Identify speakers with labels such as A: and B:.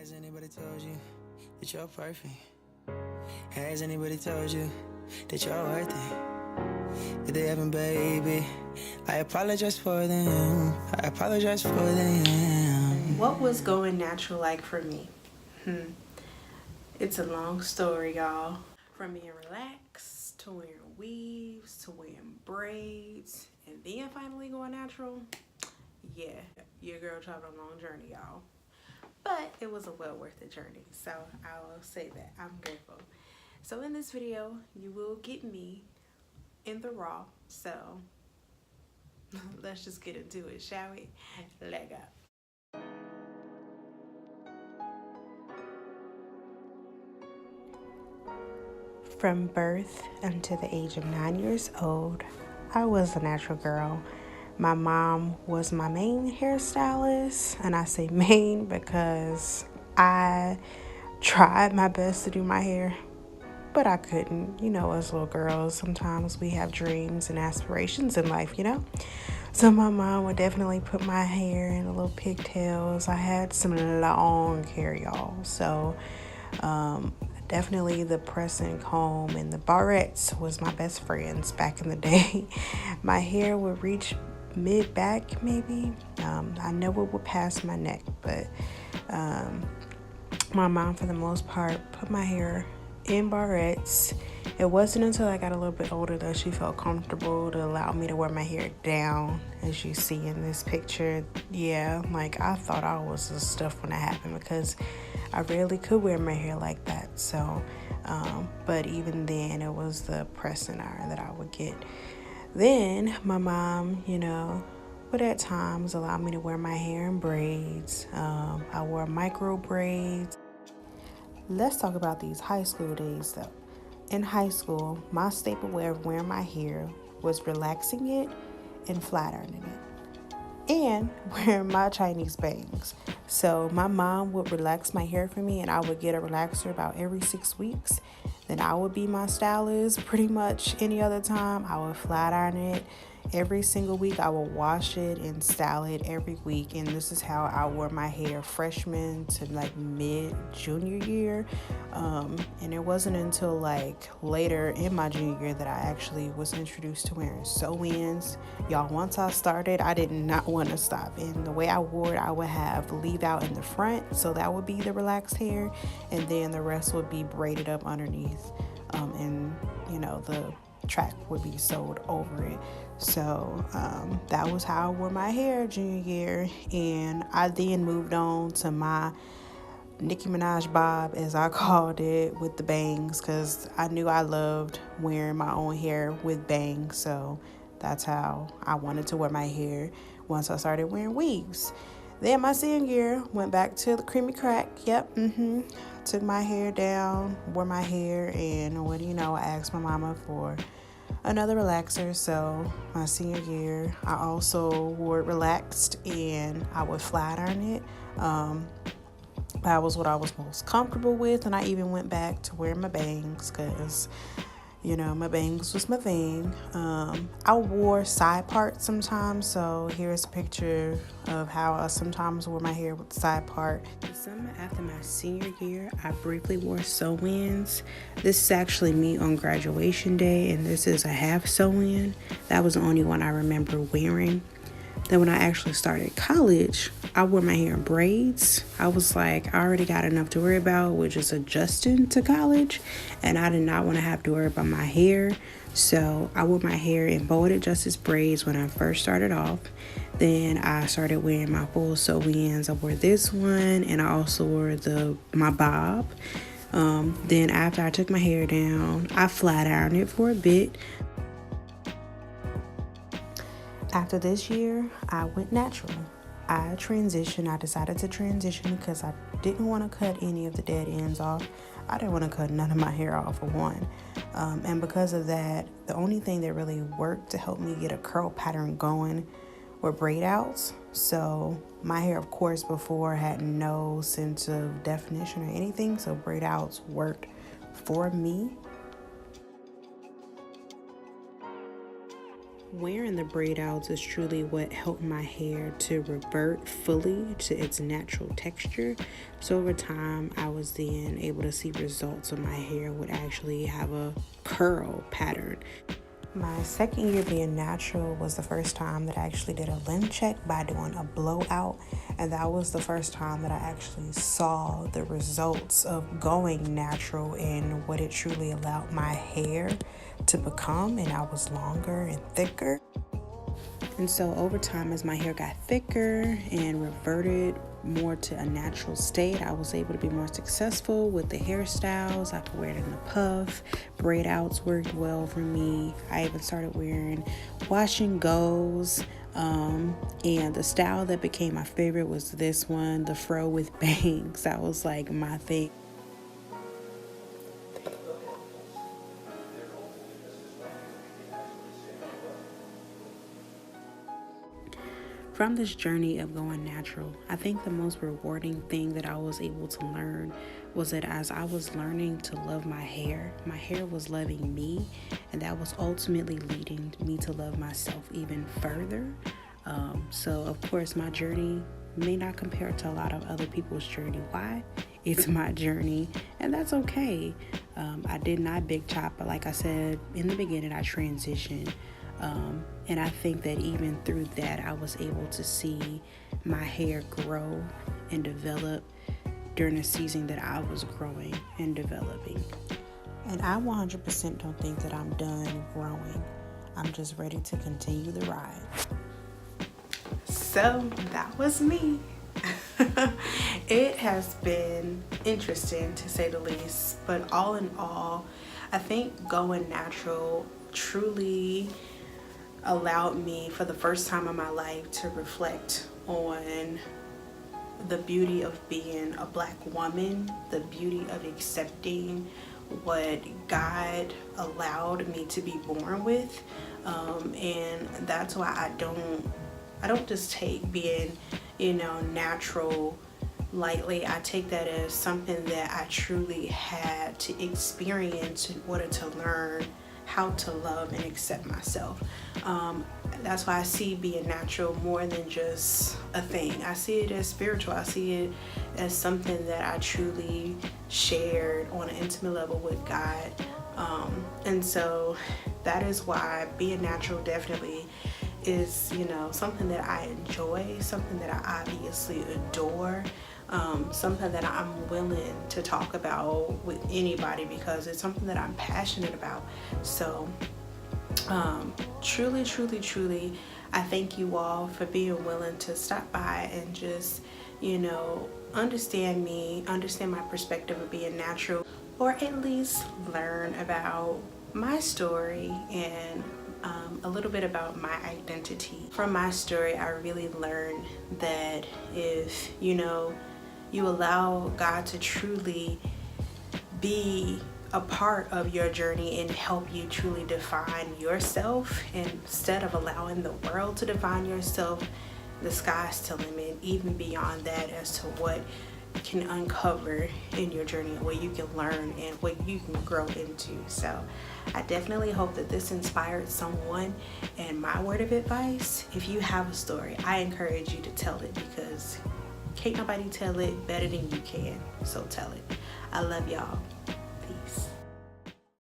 A: Has anybody told you that you're perfect? Has anybody told you that you're worth it? If they haven't, baby, I apologize for them. I apologize for them.
B: What was going natural like for me? It's a long story, y'all. From being relaxed to wearing weaves to wearing braids and then finally going natural. Yeah, your girl traveled a long journey, y'all. But it was a well worth the journey. So I will say that I'm grateful. So in this video, you will get me in the raw. So let's just get into it, shall we? Let go. From birth until the age of 9 years old, I was a natural girl. My mom was my main hairstylist, and I say main because I tried my best to do my hair, but I couldn't. You know, as little girls, sometimes we have dreams and aspirations in life, you know? So my mom would definitely put my hair in a little pigtails. I had some long hair, y'all. So definitely the press and comb and the barrettes was my best friends back in the day. My hair would reach mid back maybe. I know it would pass my neck, but my mom for the most part put my hair in barrettes. It wasn't until I got a little bit older that she felt comfortable to allow me to wear my hair down, as you see in this picture. Yeah, like I thought I was the stuff when it happened because I rarely could wear my hair like that. So, but even then, it was the pressing iron that I would get. Then my mom, would at times allow me to wear my hair in braids. I wore micro braids. Let's talk about these high school days though. In high school, my staple way of wearing my hair was relaxing it and flat ironing it, and wearing my Chinese bangs. So my mom would relax my hair for me, and I would get a relaxer about every 6 weeks. Then I would be my stylist pretty much any other time. I would flat iron it every single week. I would wash it and style it every week. And this is how I wore my hair freshman to like mid junior year. And it wasn't until like later in my junior year that I actually was introduced to wearing sew-ins. Y'all, once I started, I did not want to stop. And the way I wore it, I would have leave out in the front. So that would be the relaxed hair. And then the rest would be braided up underneath. And the track would be sewed over it. So that was how I wore my hair junior year. And I then moved on to my Nicki Minaj bob, as I called it, with the bangs, because I knew I loved wearing my own hair with bangs. So that's how I wanted to wear my hair once I started wearing weaves. Then my senior year, went back to the creamy crack. Yep, took my hair down, wore my hair, and what do you know, I asked my mama for another relaxer. So my senior year, I also wore it relaxed, and I would flat iron it. That was what I was most comfortable with, and I even went back to wearing my bangs because my bangs was my thing. I wore side parts sometimes, so here's a picture of how I sometimes wore my hair with the side part. The summer after my senior year, I briefly wore sew-ins. This is actually me on graduation day, and this is a half sew-in. That was the only one I remember wearing. Then when I actually started college, I wore my hair in braids. I was like, I already got enough to worry about, which is adjusting to college. And I did not want to have to worry about my hair. So I wore my hair in Bold Justice braids when I first started off. Then I started wearing my full sew-ins. I wore this one, and I also wore my bob. Then after I took my hair down, I flat ironed it for a bit. After this year, I went natural. I decided to transition because I didn't want to cut any of the dead ends off. I didn't want to cut none of my hair off for one. And because of that, the only thing that really worked to help me get a curl pattern going were braid outs. So my hair, of course, before had no sense of definition or anything. So braid outs worked for me. Wearing the braid outs is truly what helped my hair to revert fully to its natural texture. So over time, I was then able to see results of my hair would actually have a curl pattern. My second year being natural was the first time that I actually did a length check by doing a blowout, and that was the first time that I actually saw the results of going natural and what it truly allowed my hair to become, and I was longer and thicker. And so over time, as my hair got thicker and reverted more to a natural state, I was able to be more successful with the hairstyles. I could wear it in a puff. Braid outs worked well for me. I even started wearing wash and goes. And the style that became my favorite was this one, the fro with bangs. That was like my thing. From this journey of going natural, I think the most rewarding thing that I was able to learn was that as I was learning to love my hair was loving me, and that was ultimately leading me to love myself even further. So of course my journey may not compare to a lot of other people's journey. Why? It's my journey, and that's okay. I did not big chop, but like I said in the beginning, I transitioned. And I think that even through that, I was able to see my hair grow and develop during the season that I was growing and developing. And I 100% don't think that I'm done growing. I'm just ready to continue the ride. So that was me. It has been interesting to say the least, but all in all, I think going natural truly allowed me for the first time in my life to reflect on the beauty of being a Black woman, the beauty of accepting what God allowed me to be born with, and that's why I don't just take being, natural lightly. I take that as something that I truly had to experience in order to learn how to love and accept myself. That's why I see being natural more than just a thing. I see it as spiritual. I see it as something that I truly shared on an intimate level with God. And so that is why being natural definitely is, something that I enjoy, something that I obviously adore. Something that I'm willing to talk about with anybody because it's something that I'm passionate about. So truly, I thank you all for being willing to stop by and just, understand me, understand my perspective of being natural, or at least learn about my story and a little bit about my identity. From my story, I really learned that if, you allow God to truly be a part of your journey and help you truly define yourself, instead of allowing the world to define yourself, the sky's the limit, even beyond that, as to what can uncover in your journey, what you can learn and what you can grow into. So I definitely hope that this inspired someone. And my word of advice, if you have a story, I encourage you to tell it, because can't nobody tell it better than you can. So tell it. I love y'all.